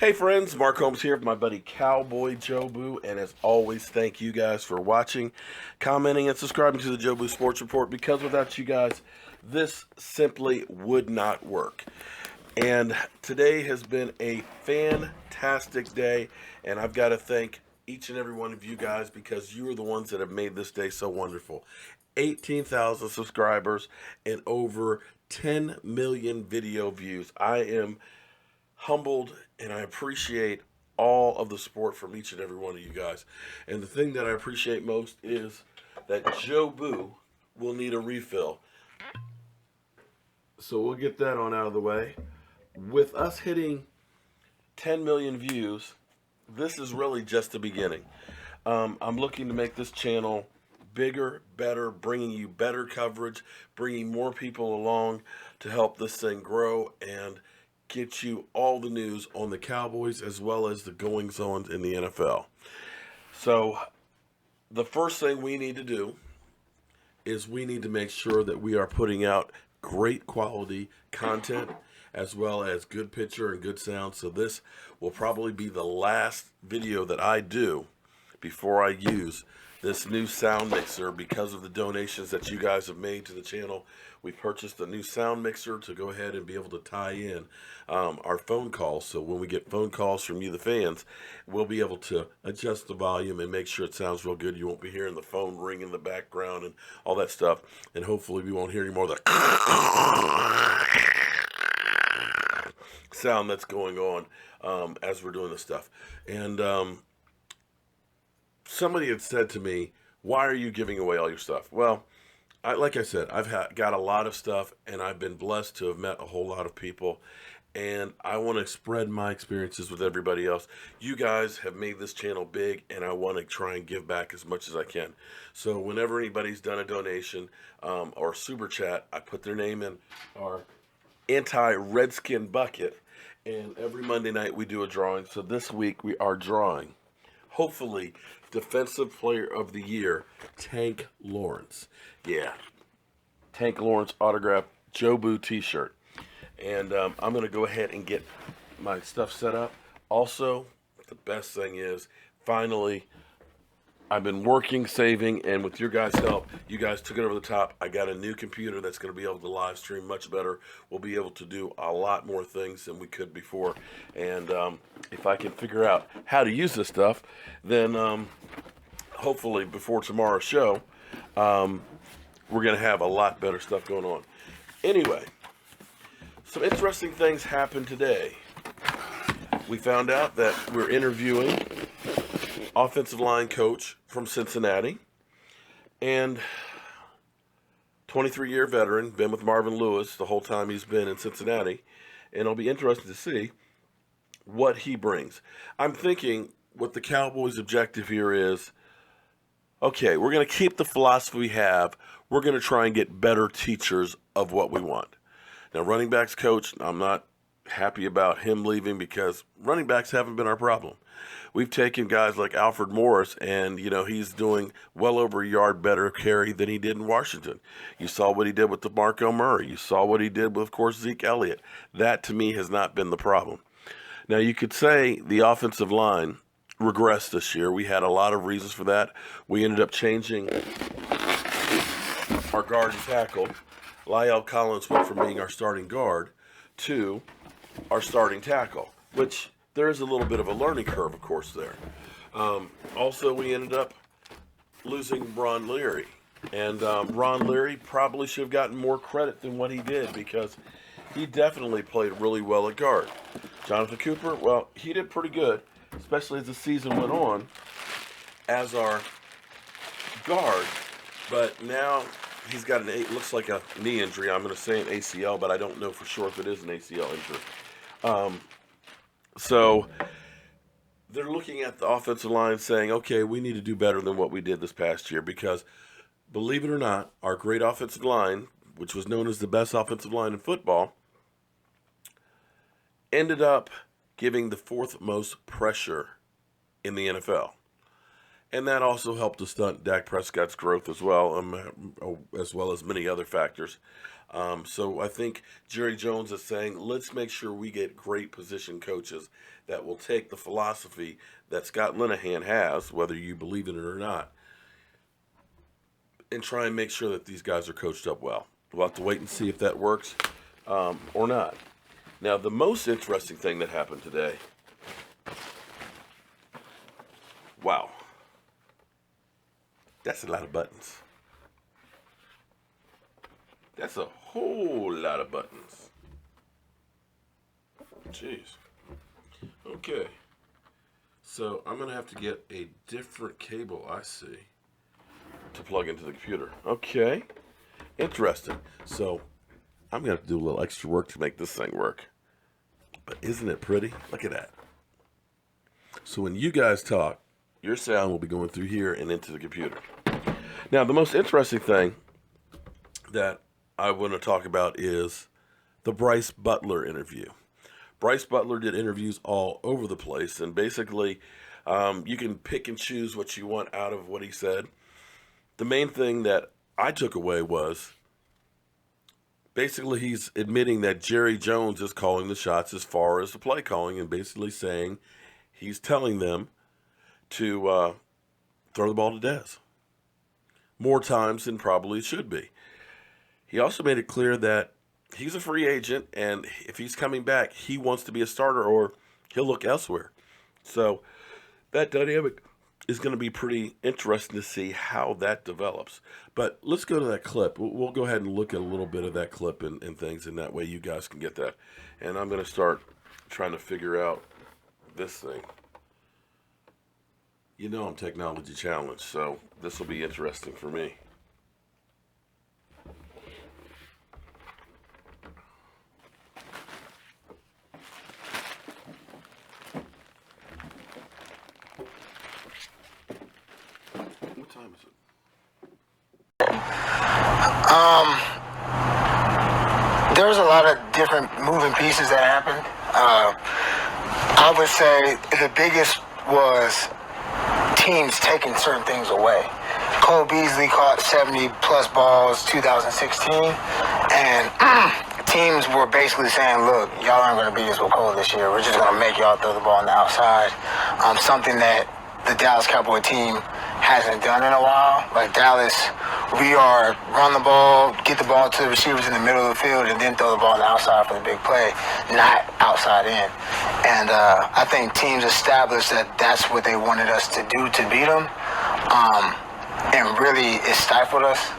Hey friends, Mark Holmes here with my buddy CowboyJobu, and as always, thank you guys for watching, commenting, and subscribing to the Jobu Sports Report, because without you guys, this simply would not work. And today has been a fantastic day, and I've got to thank each and every one of you guys because you are the ones that have made this day so wonderful. 18,000 subscribers and over 10 million video views. I am humbled, and I appreciate all of the support from each and every one of you guys. And the thing that I appreciate most is that Jobu will need a refill. So we'll get that on out of the way. With us hitting 10 million views, this is really just the beginning. I'm looking to make this channel bigger, better, bringing you better coverage, bringing more people along to help this thing grow and get you all the news on the Cowboys as well as the goings-on in the NFL. So the first thing we need to do is we need to make sure that we are putting out great quality content as well as good picture and good sound. So this will probably be the last video that I do before I use this new sound mixer because of the donations that you guys have made to the channel. We purchased a new sound mixer to go ahead and be able to tie in our phone calls. So when we get phone calls from you, the fans, we'll be able to adjust the volume and make sure it sounds real good. You won't be hearing the phone ring in the background and all that stuff. And hopefully we won't hear any more of the sound that's going on as we're doing this stuff. And somebody had said to me, why are you giving away all your stuff? Well, like I said, I've got a lot of stuff, and I've been blessed to have met a whole lot of people, and I want to spread my experiences with everybody else. You guys have made this channel big, and I want to try and give back as much as I can. So whenever anybody's done a donation or super chat, I put their name in our anti-Redskin bucket, and every Monday night we do a drawing. So this week we are drawing, hopefully, Defensive Player of the Year, Tank Lawrence. Yeah, Tank Lawrence autographed Jobu t-shirt. And I'm going to go ahead and get my stuff set up. Also, the best thing is, finally, I've been working, saving, and with your guys' help, you guys took it over the top. I got a new computer that's going to be able to live stream much better. We'll be able to do a lot more things than we could before. And if I can figure out how to use this stuff, then hopefully before tomorrow's show, we're going to have a lot better stuff going on. Anyway, some interesting things happened today. We found out that we're interviewing offensive line coach from Cincinnati and 23-year veteran, been with Marvin Lewis the whole time he's been in Cincinnati, and it'll be interesting to see what he brings. I'm thinking what the Cowboys' objective here is, okay, we're going to keep the philosophy we have. We're going to try and get better teachers of what we want. Now, running backs coach, I'm not happy about him leaving because running backs haven't been our problem. We've taken guys like Alfred Morris, and, you know, he's doing well over a yard better carry than he did in Washington. You saw what he did with DeMarco Murray. You saw what he did with, of course, Zeke Elliott. That, to me, has not been the problem. Now, you could say the offensive line regressed this year. We had a lot of reasons for that. We ended up changing our guard and tackle. Lyle Collins went from being our starting guard to our starting tackle, which there is a little bit of a learning curve, of course, there. Also, we ended up losing Ron Leary. And Ron Leary probably should have gotten more credit than what he did because he definitely played really well at guard. Jonathan Cooper, well, he did pretty good, especially as the season went on, as our guard. But now he's got looks like a knee injury. I'm going to say an ACL, but I don't know for sure if it is an ACL injury. So they're looking at the offensive line saying, okay, we need to do better than what we did this past year because, believe it or not, our great offensive line, which was known as the best offensive line in football, ended up giving the fourth most pressure in the NFL. And that also helped to stunt Dak Prescott's growth as well as many other factors. So I think Jerry Jones is saying, let's make sure we get great position coaches that will take the philosophy that Scott Linehan has, whether you believe in it or not, and try and make sure that these guys are coached up well. We'll have to wait and see if that works or not. Now, the most interesting thing that happened today, wow, that's a lot of buttons. That's a whole lot of buttons. Jeez. Okay. So I'm going to have to get a different cable, I see, to plug into the computer. Okay. Interesting. So I'm going to have to do a little extra work to make this thing work. But isn't it pretty? Look at that. So when you guys talk, your sound will be going through here and into the computer. Now, the most interesting thing that I want to talk about is the Brice Butler interview. Brice Butler did interviews all over the place, and basically you can pick and choose what you want out of what he said. The main thing that I took away was basically he's admitting that Jerry Jones is calling the shots as far as the play calling, and basically saying he's telling them to throw the ball to Dez more times than probably it should be. He also made it clear that he's a free agent, and if he's coming back, he wants to be a starter or he'll look elsewhere. So that dynamic is going to be pretty interesting to see how that develops. But let's go to that clip. We'll go ahead and look at a little bit of that clip and things, and that way you guys can get that. And I'm going to start trying to figure out this thing. You know I'm technology challenged, so this will be interesting for me. What time is it? There was a lot of different moving pieces that happened. I would say the biggest was teams taking certain things away. Cole Beasley caught 70-plus balls 2016, and teams were basically saying, look, y'all aren't going to beat us with Cole this year. We're just going to make y'all throw the ball on the outside. Something that the Dallas Cowboy team hasn't done in a while. Like Dallas, we are run the ball, get the ball to the receivers in the middle of the field, and then throw the ball on the outside for the big play, not outside in. And I think teams established that that's what they wanted us to do to beat them. And really, it stifled us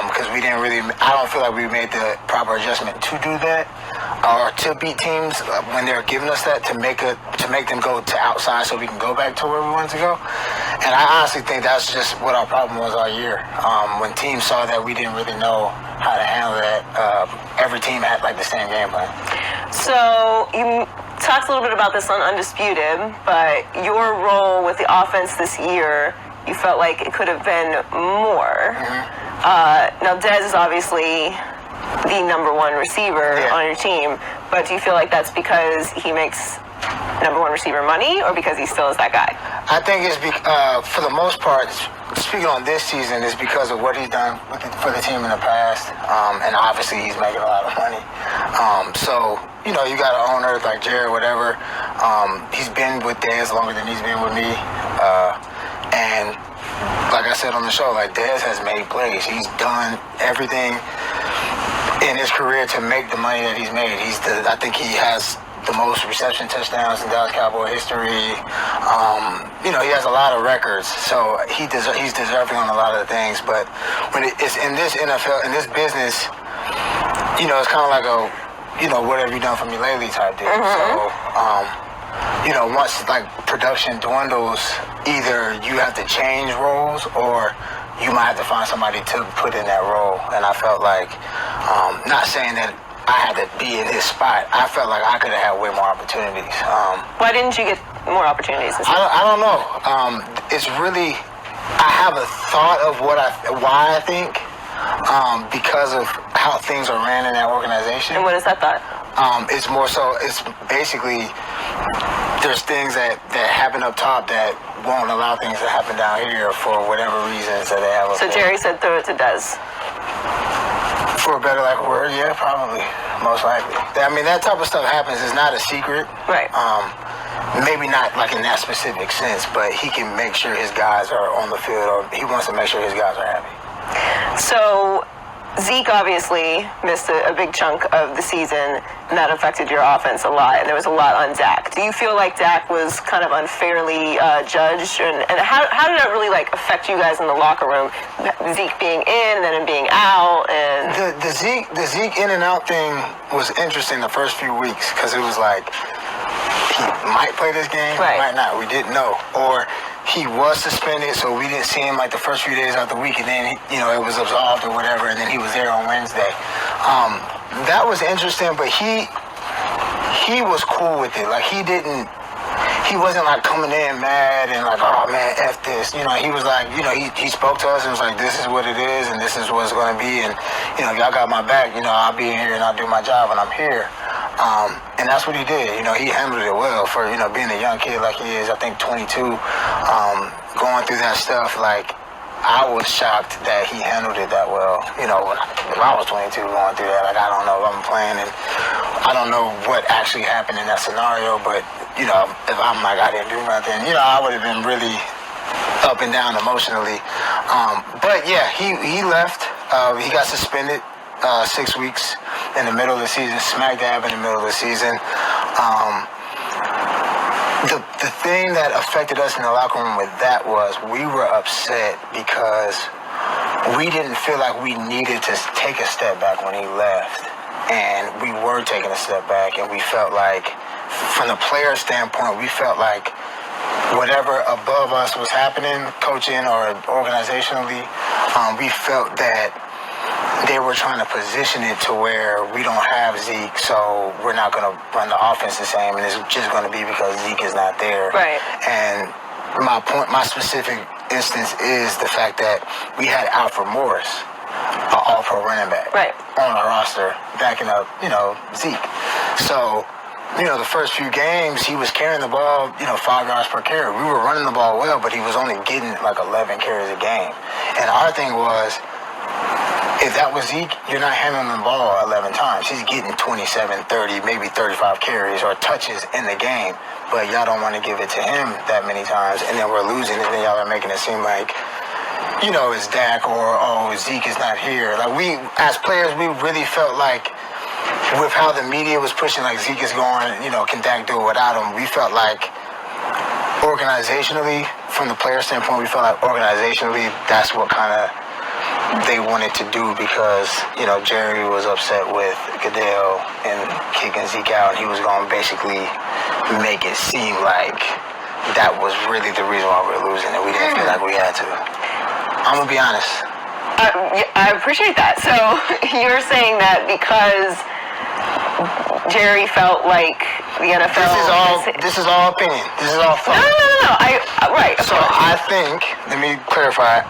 because we didn't really, I don't feel like we made the proper adjustment to do that or to beat teams when they're giving us that to make them go to outside so we can go back to where we wanted to go. And I honestly think that's just what our problem was all year. When teams saw that we didn't really know how to handle that, every team had like the same game plan. So you talked a little bit about this on Undisputed, but your role with the offense this year, you felt like it could have been more. Mm-hmm. Now Dez is obviously the number one receiver on your team, but do you feel like that's because he makes number one receiver money or because he still is that guy? I think it's for the most part, speaking on this season, is because of what he's done for the team in the past, and obviously he's making a lot of money. So, you know, you got an owner like Jared, whatever. He's been with Dez longer than he's been with me, and like I said on the show, like Dez has made plays. He's done everything in his career to make the money that he's made. I think he has the most reception touchdowns in Dallas Cowboy history. You know, he has a lot of records, so he's deserving on a lot of the things. But when it's in this NFL, in this business, you know, it's kind of like a, you know, what have you done for me lately type deal. Mm-hmm. So, you know, once like production dwindles, either you have to change roles or you might have to find somebody to put in that role. And I felt like, not saying that I had to be in his spot, I felt like I could have had way more opportunities. Why didn't you get more opportunities? I don't know. It's really, I have a thought of why I think, because of how things are ran in that organization. And what is that thought? It's more so, it's basically, there's things that happen up top that won't allow things to happen down here for whatever reasons that they have. So Jerry said throw it to Dez. For a better lack of word, yeah, probably, most likely. I mean, that type of stuff happens. It's not a secret. Right. Maybe not like in that specific sense, but he can make sure his guys are on the field, or he wants to make sure his guys are happy. So Zeke obviously missed a big chunk of the season, and that affected your offense a lot, and there was a lot on Dak. Do you feel like Dak was kind of unfairly judged, and how did that really like affect you guys in the locker room? Zeke being in and then him being out, and The Zeke in and out thing was interesting the first few weeks, because it was like he might play this game, Right. might not. We didn't know, or he was suspended, so we didn't see him like the first few days out the week, and then it was absolved or whatever, and then he was there on Wednesday. That was interesting, but he was cool with it. Like he wasn't like coming in mad and like, oh man, F this. He was like, he spoke to us and was like, this is what it is and this is what it's going to be, and y'all got my back. I'll be in here and I'll do my job when I'm here. And that's what he did. He handled it well for, being a young kid like he is, I think 22, going through that stuff. Like, I was shocked that he handled it that well. If I was 22 going through that, like, I don't know if I'm playing, and I don't know what actually happened in that scenario, but, if I'm like, I didn't do nothing, I would have been really up and down emotionally. But yeah, he left. He got suspended 6 weeks in the middle of the season, smack dab in the middle of the season. The thing that affected us in the locker room with that was we were upset because we didn't feel like we needed to take a step back when he left. And we were taking a step back, and we felt like, from the player standpoint, we felt like whatever above us was happening, coaching or organizationally, we felt that they were trying to position it to where we don't have Zeke, so we're not going to run the offense the same, and it's just going to be because Zeke is not there. Right. And my specific instance is the fact that we had Alfred Morris, an all-pro running back, Right. on our roster, backing up, Zeke. So, the first few games, he was carrying the ball, 5 yards per carry. We were running the ball well, but he was only getting like 11 carries a game. And our thing was, if that was Zeke, you're not handling the ball 11 times. He's getting 27, 30, maybe 35 carries or touches in the game, but y'all don't want to give it to him that many times, and then we're losing, and then y'all are making it seem like, it's Dak or, Zeke is not here. Like, we, as players, we really felt like with how the media was pushing, like, Zeke is going, can Dak do it without him? We felt like organizationally, from the player standpoint, we felt like organizationally, that's what kind of they wanted to do, because Jerry was upset with Goodell and kicking Zeke out, and he was going to basically make it seem like that was really the reason why we were losing, and we didn't feel like we had to. I'm gonna be honest. I appreciate that. So you're saying that because Jerry felt like the NFL. This is all opinion. This is all thought. No. Right. So I think, let me clarify.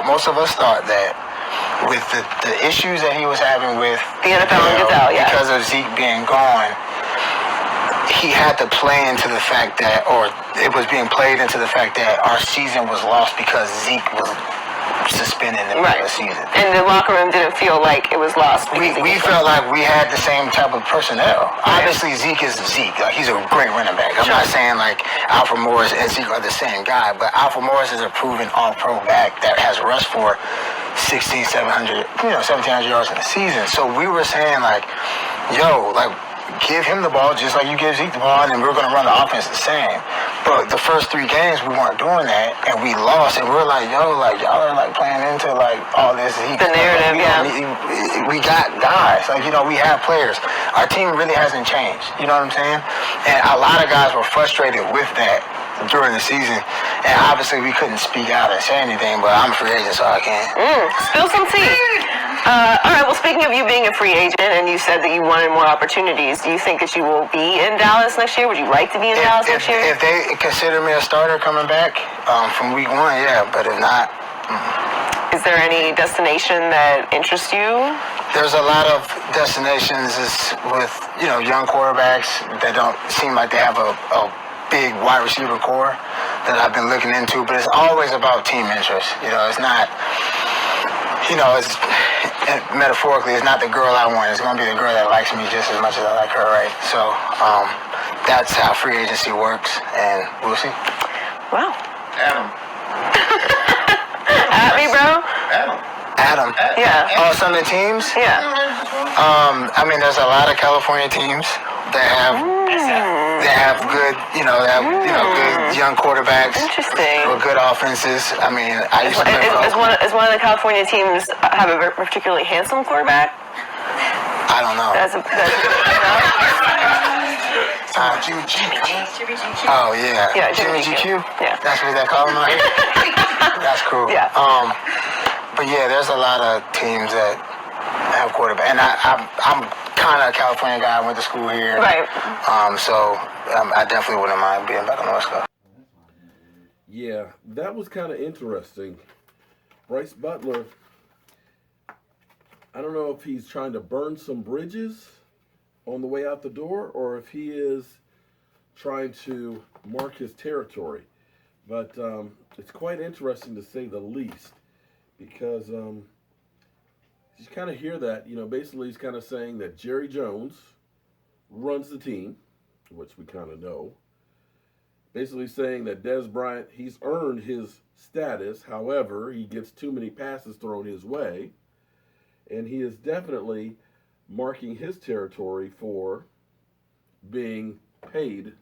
Most of us thought that with the issues that he was having with the NFL and Goodell, yeah, because of Zeke being gone, he had to play into the fact that, or it was being played into the fact that our season was lost because Zeke was suspended in the middle of the season. And the locker room didn't feel like it was lost. We felt like we had the same type of personnel. Right. Obviously, Zeke is Zeke. Like, he's a great running back. I'm not saying like Alfred Morris and Zeke are the same guy, but Alfred Morris is a proven all-pro back that has rushed for 1,700 yards in the season. So we were saying like, give him the ball just like you give Zeke the ball, and then we're going to run the offense the same. But the first 3 games, we weren't doing that, and we lost, and we're like, y'all are like playing into like all this. The narrative, We got guys. Like, we have players. Our team really hasn't changed. You know what I'm saying? And a lot of guys were frustrated with that during the season, and obviously we couldn't speak out and say anything, but I'm a free agent, so I can't. Spill some tea. All right, well, speaking of you being a free agent, and you said that you wanted more opportunities, do you think that you will be in Dallas next year? Would you like to be in Dallas next year? If they consider me a starter coming back from week 1, yeah, but if not... Is there any destination that interests you? There's a lot of destinations with, young quarterbacks that don't seem like they have a big wide receiver core that I've been looking into, but it's always about team interest. It's not... metaphorically, it's not the girl I want. It's going to be the girl that likes me just as much as I like her, right? So that's how free agency works, and we'll see. Wow. Adam. At me, bro? Adam. Yeah. Oh, some of the teams? Yeah. I mean, there's a lot of California teams that have good, good young quarterbacks. Interesting. With good offenses. I mean, I used to play for Is one of the California teams have a particularly handsome quarterback? I don't know. Jimmy GQ. Oh, yeah. Yeah, Jimmy GQ? Yeah. That's what they call him out here? That's cool. Yeah. But yeah, there's a lot of teams that have quarterback. And I'm kind of a California guy. I went to school here. Right. So I definitely wouldn't mind being back on the West Coast. Yeah, that was kind of interesting. Brice Butler, I don't know if he's trying to burn some bridges on the way out the door or if he is trying to mark his territory. But it's quite interesting to say the least because you kind of hear that, basically he's kind of saying that Jerry Jones runs the team, which we kind of know. Basically saying that Dez Bryant, he's earned his status. However, he gets too many passes thrown his way. And he is definitely marking his territory for being paid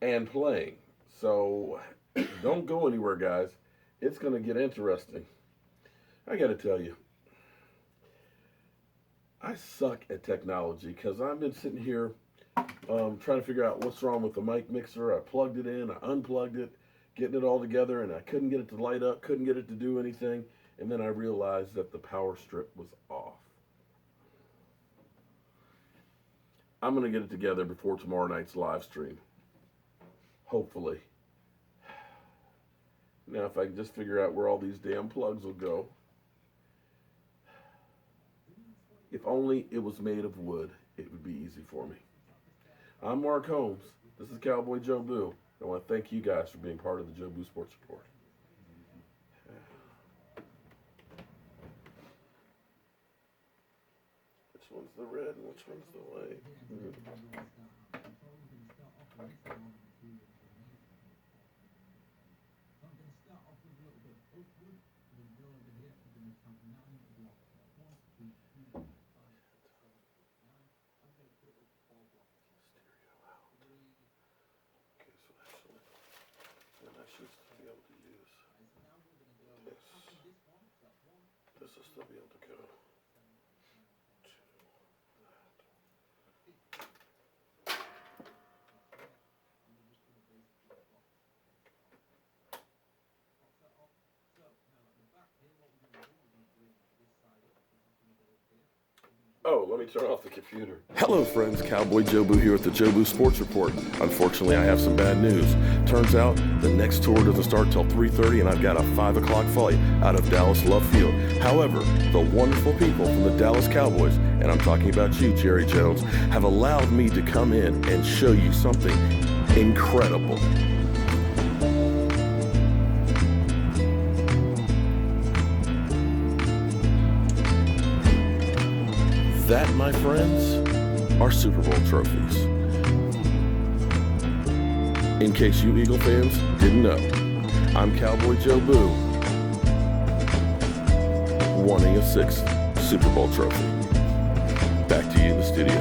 and playing. So don't go anywhere, guys. It's going to get interesting. I got to tell you, I suck at technology because I've been sitting here trying to figure out what's wrong with the mic mixer. I plugged it in, I unplugged it, getting it all together, and I couldn't get it to light up, couldn't get it to do anything, and then I realized that the power strip was off. I'm going to get it together before tomorrow night's live stream. Hopefully. Now, if I can just figure out where all these damn plugs will go. If only it was made of wood, it would be easy for me. I'm Mark Holmes. This is CowboyJobu. I want to thank you guys for being part of the Jobu Sports Report. Which one's the red and which one's the white? This will still be able to go to that. Oh, let me turn off the computer. Hello friends, CowboyJobu here at the Jobu Sports Report. Unfortunately, I have some bad news. Turns out the next tour doesn't start till 3:30 and I've got a 5 o'clock flight out of Dallas Love Field. However, the wonderful people from the Dallas Cowboys, and I'm talking about you, Jerry Jones, have allowed me to come in and show you something incredible. That, my friends, are Super Bowl trophies. In case you Eagle fans didn't know, I'm CowboyJobu, wanting a 6th Super Bowl trophy. Back to you in the studio.